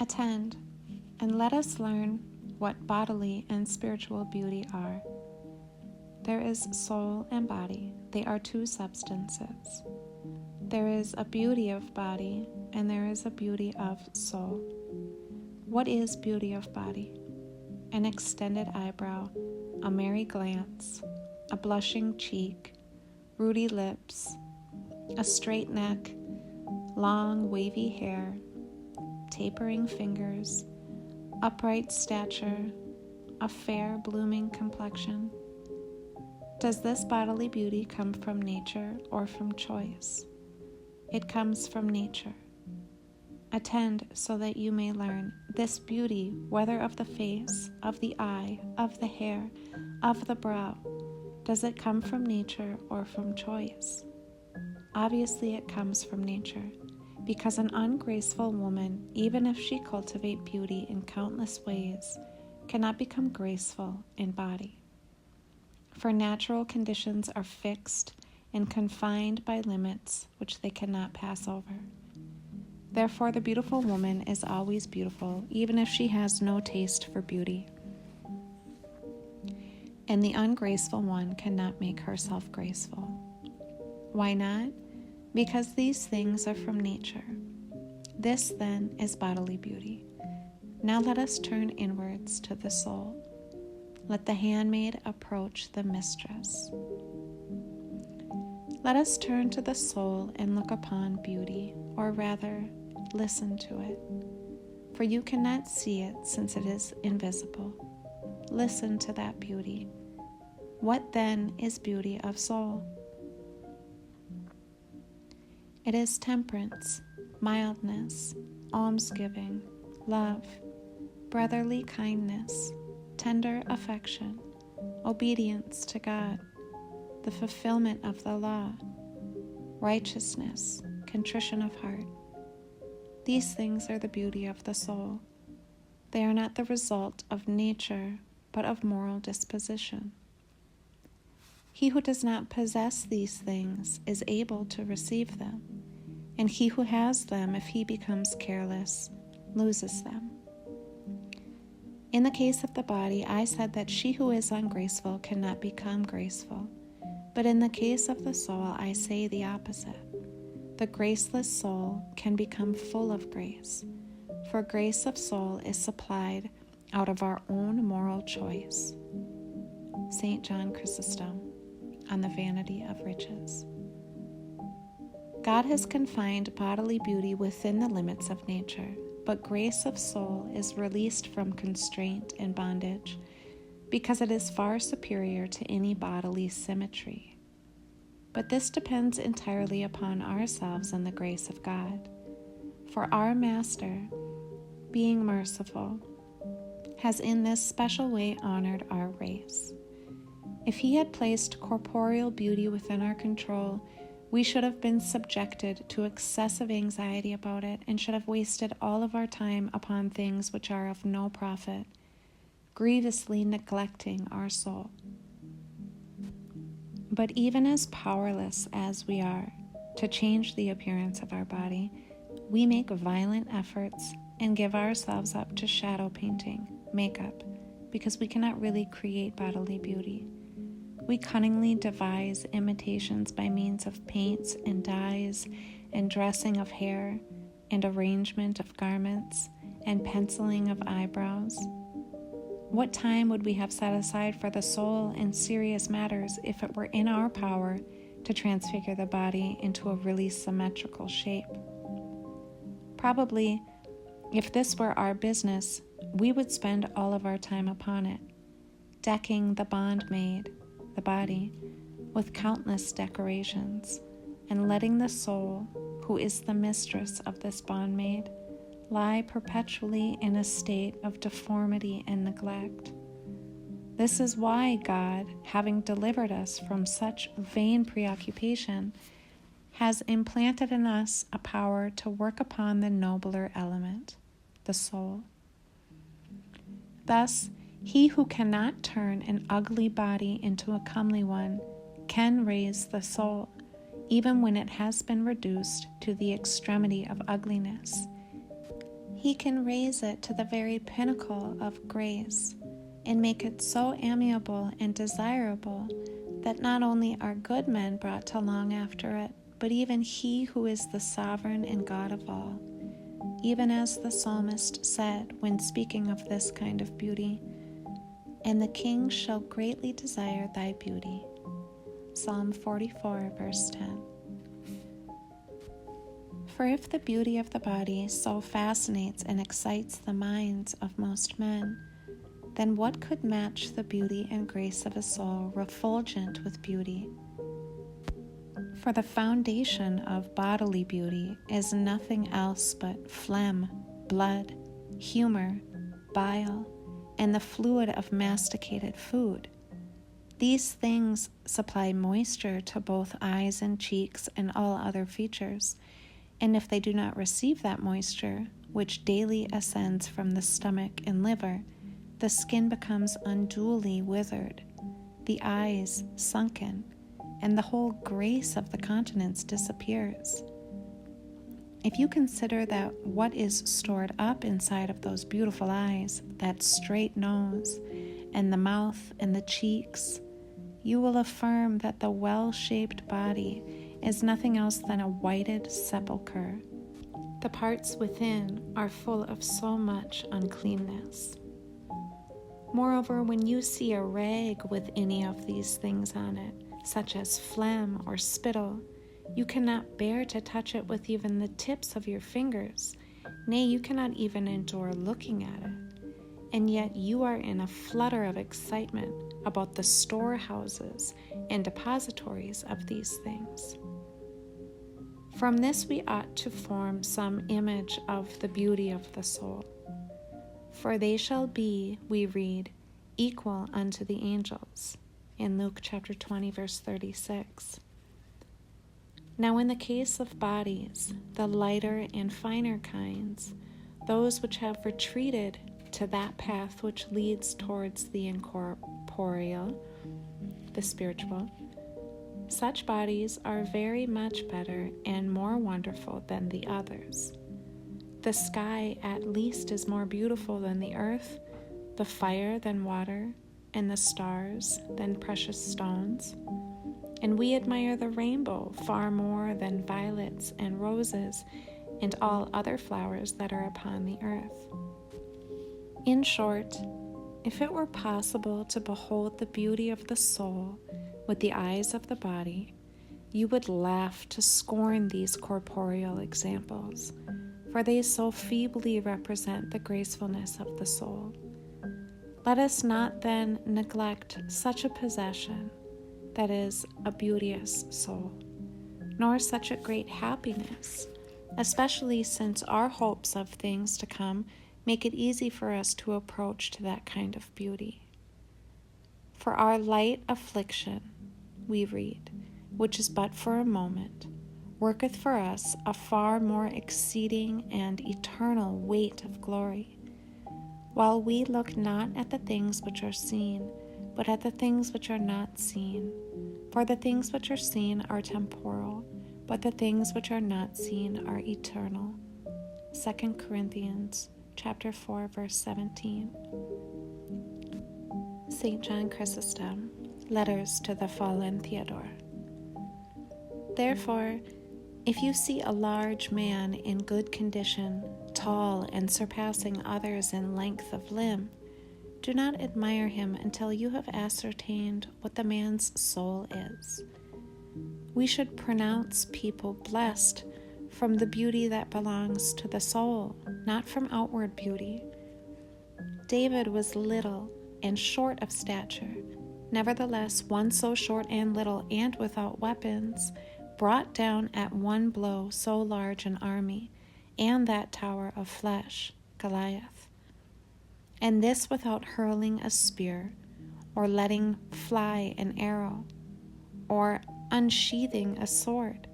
Attend, and let us learn what bodily and spiritual beauty are. There is soul and body. They are two substances. There is a beauty of body, and there is a beauty of soul. What is beauty of body? An extended eyebrow, a merry glance, a blushing cheek, ruddy lips, a straight neck, long wavy hair, tapering fingers, upright stature, a fair blooming complexion. Does this bodily beauty come from nature or from choice? It comes from nature. Attend so that you may learn this beauty, whether of the face, of the eye, of the hair, of the brow. Does it come from nature or from choice? Obviously it comes from nature, because an ungraceful woman, even if she cultivate beauty in countless ways, cannot become graceful in body. For natural conditions are fixed and confined by limits which they cannot pass over. Therefore, the beautiful woman is always beautiful, even if she has no taste for beauty. And the ungraceful one cannot make herself graceful. Why not? Because these things are from nature. This, then, is bodily beauty. Now let us turn inwards to the soul. Let the handmaid approach the mistress. Let us turn to the soul and look upon beauty, or rather, listen to it. For you cannot see it since it is invisible. Listen to that beauty. What then is beauty of soul? It is temperance, mildness, almsgiving, love, brotherly kindness, tender affection, obedience to God, the fulfillment of the law, righteousness, contrition of heart. These things are the beauty of the soul. They are not the result of nature, but of moral disposition. He who does not possess these things is able to receive them, and he who has them, if he becomes careless, loses them. In the case of the body, I said that she who is ungraceful cannot become graceful, but in the case of the soul, I say the opposite. The graceless soul can become full of grace, for grace of soul is supplied out of our own moral choice. St. John Chrysostom, on the Vanity of Riches. God has confined bodily beauty within the limits of nature, but grace of soul is released from constraint and bondage, because it is far superior to any bodily symmetry. But this depends entirely upon ourselves and the grace of God. For our Master, being merciful, has in this special way honored our race. If he had placed corporeal beauty within our control, we should have been subjected to excessive anxiety about it and should have wasted all of our time upon things which are of no profit, grievously neglecting our soul. But even as powerless as we are to change the appearance of our body, we make violent efforts and give ourselves up to shadow painting, makeup, because we cannot really create bodily beauty. We cunningly devise imitations by means of paints and dyes and dressing of hair and arrangement of garments and penciling of eyebrows. What time would we have set aside for the soul in serious matters if it were in our power to transfigure the body into a really symmetrical shape? Probably, if this were our business, we would spend all of our time upon it, decking the bondmaid, the body, with countless decorations, and letting the soul, who is the mistress of this bondmaid, lie perpetually in a state of deformity and neglect. This is why God, having delivered us from such vain preoccupation, has implanted in us a power to work upon the nobler element, the soul. Thus, he who cannot turn an ugly body into a comely one can raise the soul, even when it has been reduced to the extremity of ugliness. He can raise it to the very pinnacle of grace and make it so amiable and desirable that not only are good men brought to long after it, but even He who is the sovereign and God of all. Even as the psalmist said when speaking of this kind of beauty, "And the king shall greatly desire thy beauty." Psalm 44, verse 10. For if the beauty of the body so fascinates and excites the minds of most men, then what could match the beauty and grace of a soul refulgent with beauty? For the foundation of bodily beauty is nothing else but phlegm, blood, humor, bile, and the fluid of masticated food. These things supply moisture to both eyes and cheeks and all other features, and if they do not receive that moisture, which daily ascends from the stomach and liver, the skin becomes unduly withered, the eyes sunken, and the whole grace of the countenance disappears. If you consider that what is stored up inside of those beautiful eyes, that straight nose, and the mouth and the cheeks, you will affirm that the well-shaped body is nothing else than a whited sepulchre. The parts within are full of so much uncleanness. Moreover, when you see a rag with any of these things on it, such as phlegm or spittle, you cannot bear to touch it with even the tips of your fingers. Nay, you cannot even endure looking at it. And yet you are in a flutter of excitement about the storehouses and depositories of these things. From this we ought to form some image of the beauty of the soul. For they shall be, we read, equal unto the angels, in Luke chapter 20, verse 36. Now in the case of bodies, the lighter and finer kinds, those which have retreated to that path which leads towards the incorporeal, the spiritual, such bodies are very much better and more wonderful than the others. The sky at least is more beautiful than the earth, the fire than water, and the stars than precious stones. And we admire the rainbow far more than violets and roses and all other flowers that are upon the earth. In short, if it were possible to behold the beauty of the soul with the eyes of the body, you would laugh to scorn these corporeal examples, for they so feebly represent the gracefulness of the soul. Let us not then neglect such a possession, that is, a beauteous soul, nor such a great happiness, especially since our hopes of things to come make it easy for us to approach to that kind of beauty. For our light affliction, we read, which is but for a moment, worketh for us a far more exceeding and eternal weight of glory, while we look not at the things which are seen, but at the things which are not seen. For the things which are seen are temporal, but the things which are not seen are eternal. 2 Corinthians chapter 4, verse 17. St. John Chrysostom, Letters to the Fallen Theodore. Therefore, if you see a large man in good condition, tall and surpassing others in length of limb, do not admire him until you have ascertained what the man's soul is. We should pronounce people blessed from the beauty that belongs to the soul, not from outward beauty. David was little and short of stature. Nevertheless, one so short and little and without weapons brought down at one blow so large an army, and that tower of flesh, Goliath. And this without hurling a spear, or letting fly an arrow, or unsheathing a sword,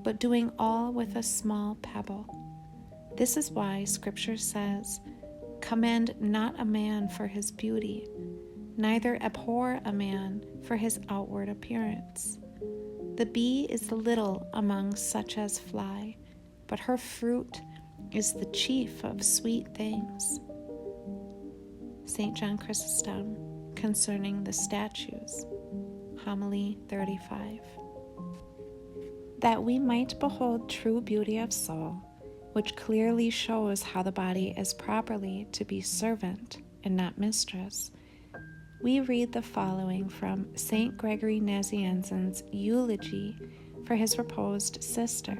but doing all with a small pebble. This is why Scripture says, "Commend not a man for his beauty, neither abhor a man for his outward appearance. The bee is little among such as fly, but her fruit is the chief of sweet things. St. John Chrysostom, concerning the statues, Homily 35. That we might behold true beauty of soul, which clearly shows how the body is properly to be servant and not mistress, we read the following from St. Gregory Nazianzen's eulogy for his reposed sister.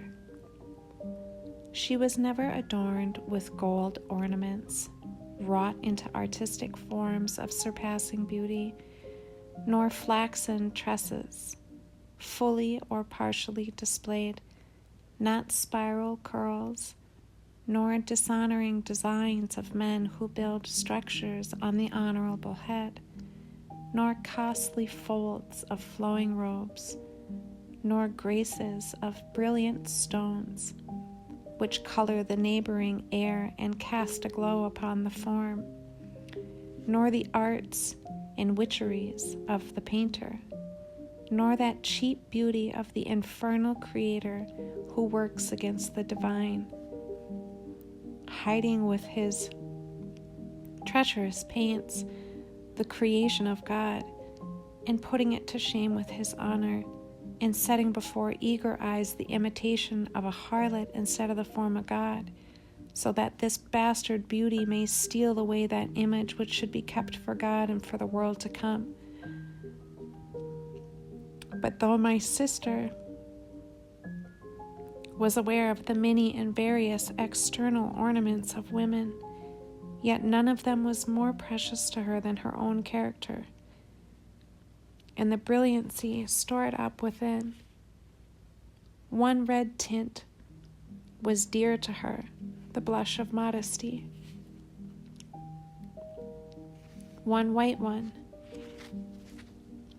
She was never adorned with gold ornaments, wrought into artistic forms of surpassing beauty, nor flaxen tresses, fully or partially displayed, not spiral curls, nor dishonoring designs of men who build structures on the honorable head, nor costly folds of flowing robes, nor graces of brilliant stones, which color the neighboring air and cast a glow upon the form, nor the arts and witcheries of the painter, nor that cheap beauty of the infernal creator who works against the divine, hiding with his treacherous paints the creation of God, and putting it to shame with his honor, and setting before eager eyes the imitation of a harlot instead of the form of God, so that this bastard beauty may steal away that image which should be kept for God and for the world to come. But though my sister was aware of the many and various external ornaments of women, yet none of them was more precious to her than her own character, and the brilliancy stored up within. One red tint was dear to her, the blush of modesty. One white one,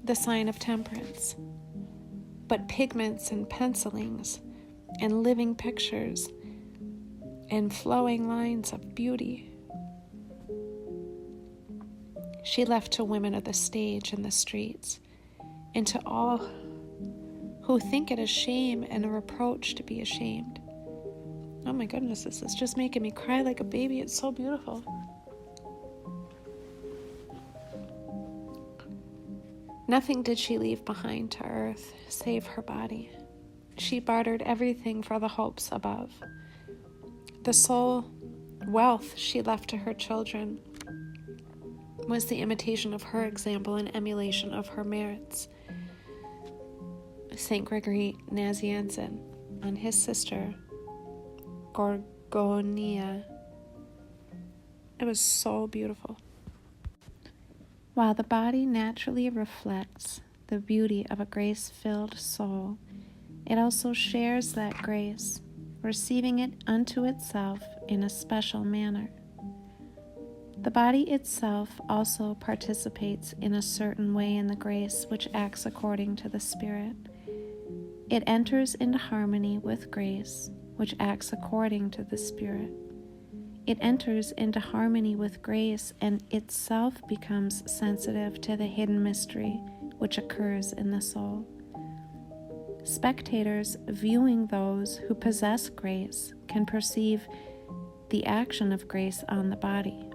the sign of temperance. But pigments and pencilings and living pictures and flowing lines of beauty she left to women of the stage and the streets, and to all who think it a shame and a reproach to be ashamed. Oh my goodness, this is just making me cry like a baby. It's so beautiful. Nothing did she leave behind to earth save her body. She bartered everything for the hopes above. The sole wealth she left to her children was the imitation of her example and emulation of her merits. St. Gregory Nazianzen, on his sister Gorgonia. It was so beautiful. While the body naturally reflects the beauty of a grace-filled soul, it also shares that grace, receiving it unto itself in a special manner. The body itself also participates in a certain way in the grace which acts according to the Spirit. It enters into harmony with grace, which acts according to the Spirit. It enters into harmony with grace and itself becomes sensitive to the hidden mystery which occurs in the soul. Spectators viewing those who possess grace can perceive the action of grace on the body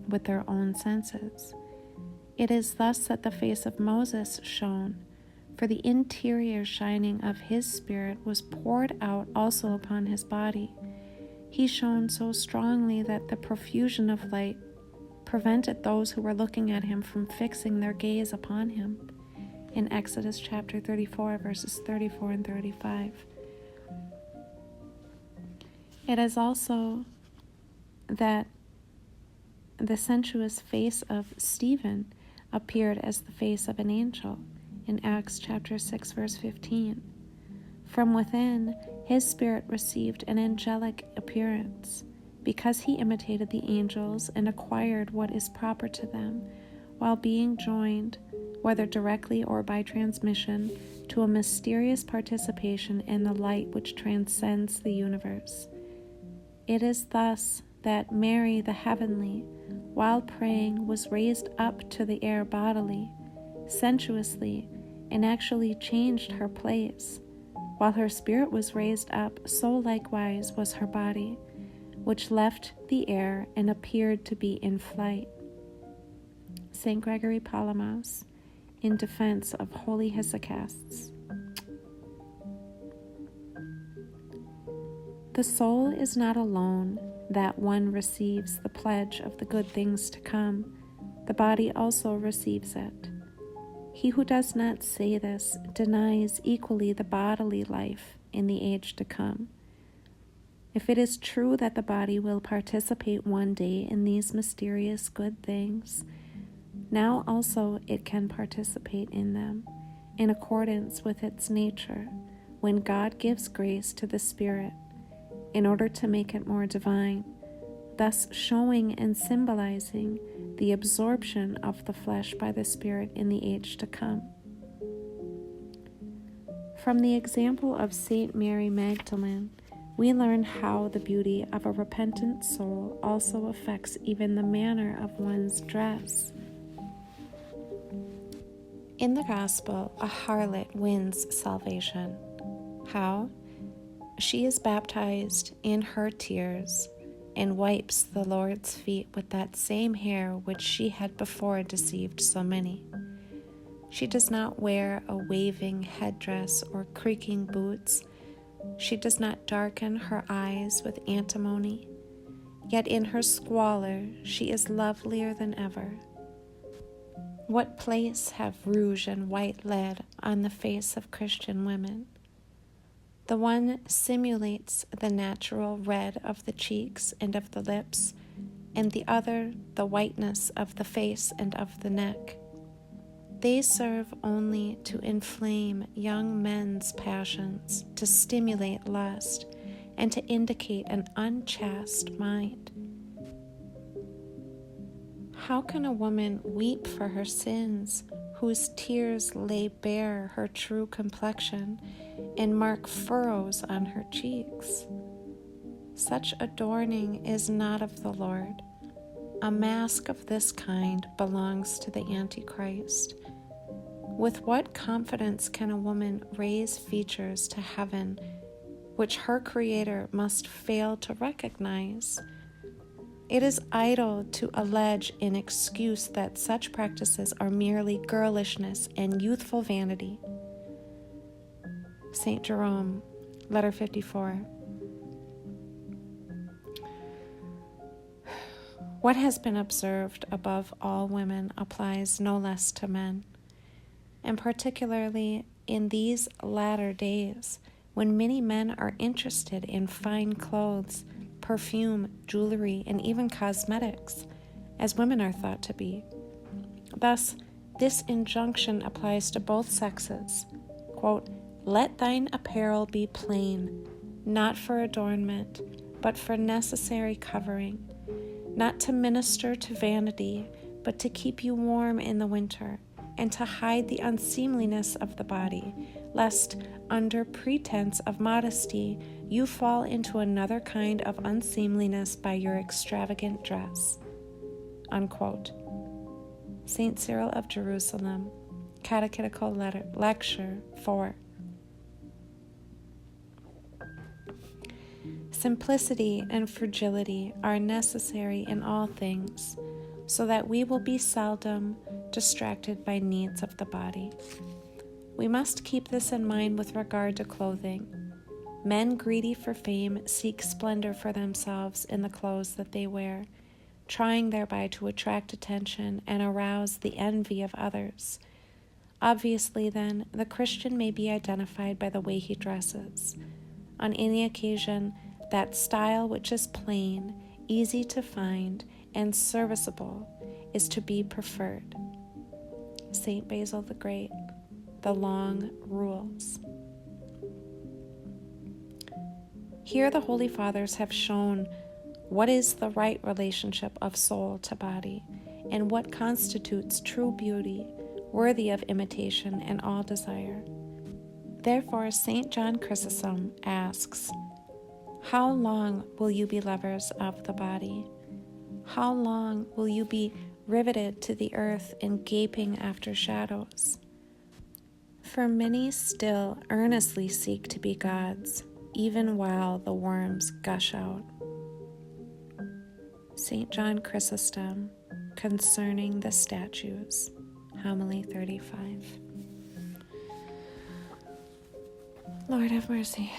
with their own senses. It is thus that the face of Moses shone, for the interior shining of his spirit was poured out also upon his body. He shone so strongly that the profusion of light prevented those who were looking at him from fixing their gaze upon him. In Exodus chapter 34, verses 34 and 35. It is also that the sensuous face of Stephen appeared as the face of an angel in Acts chapter 6, verse 15. From within, his spirit received an angelic appearance, because he imitated the angels and acquired what is proper to them, while being joined, whether directly or by transmission, to a mysterious participation in the light which transcends the universe. It is thus that Mary the heavenly, while praying, was raised up to the air bodily, sensuously, and actually changed her place. While her spirit was raised up, so likewise was her body. which left the air and appeared to be in flight. St. Gregory Palamas, in defense of holy hesychasts. The soul is not alone that one receives the pledge of the good things to come. The body also receives it. He who does not say this denies equally the bodily life in the age to come. If it is true that the body will participate one day in these mysterious good things, now also it can participate in them in accordance with its nature when God gives grace to the Spirit in order to make it more divine, thus showing and symbolizing the absorption of the flesh by the Spirit in the age to come. From the example of Saint Mary Magdalene, we learn how the beauty of a repentant soul also affects even the manner of one's dress. In the Gospel, a harlot wins salvation. How? She is baptized in her tears and wipes the Lord's feet with that same hair which she had before deceived so many. She does not wear a waving headdress or creaking boots. She does not darken her eyes with antimony. Yet in her squalor she is lovelier than ever. What place have rouge and white lead on the face of Christian women? The one simulates the natural red of the cheeks and of the lips, and the other the whiteness of the face and of the neck. They serve only to inflame young men's passions, to stimulate lust, and to indicate an unchaste mind. How can a woman weep for her sins, whose tears lay bare her true complexion and mark furrows on her cheeks? Such adorning is not of the Lord. A mask of this kind belongs to the Antichrist. With what confidence can a woman raise features to heaven which her Creator must fail to recognize? It is idle to allege in excuse that such practices are merely girlishness and youthful vanity. St. Jerome, Letter 54. What has been observed above all women applies no less to men, and particularly in these latter days, when many men are interested in fine clothes, perfume, jewelry, and even cosmetics, as women are thought to be. Thus, this injunction applies to both sexes. Quote, "Let thine apparel be plain, not for adornment, but for necessary covering, not to minister to vanity, but to keep you warm in the winter, and to hide the unseemliness of the body, lest, under pretense of modesty, you fall into another kind of unseemliness by your extravagant dress." Unquote. St. Cyril of Jerusalem, Catechetical Lecture 4. Simplicity and fragility are necessary in all things, so that we will be seldom distracted by needs of the body. We must keep this in mind with regard to clothing. Men greedy for fame seek splendor for themselves in the clothes that they wear, trying thereby to attract attention and arouse the envy of others. Obviously, then, the Christian may be identified by the way he dresses. On any occasion, that style which is plain, easy to find, and serviceable is to be preferred. St. Basil the Great, The Long Rules. Here the Holy Fathers have shown what is the right relationship of soul to body, and what constitutes true beauty, worthy of imitation and all desire. Therefore, St. John Chrysostom asks, "How long will you be lovers of the body? How long will you be riveted to the earth and gaping after shadows? For many still earnestly seek to be gods, even while the worms gush out." St. John Chrysostom, Concerning the Statues, Homily 35. Lord have mercy.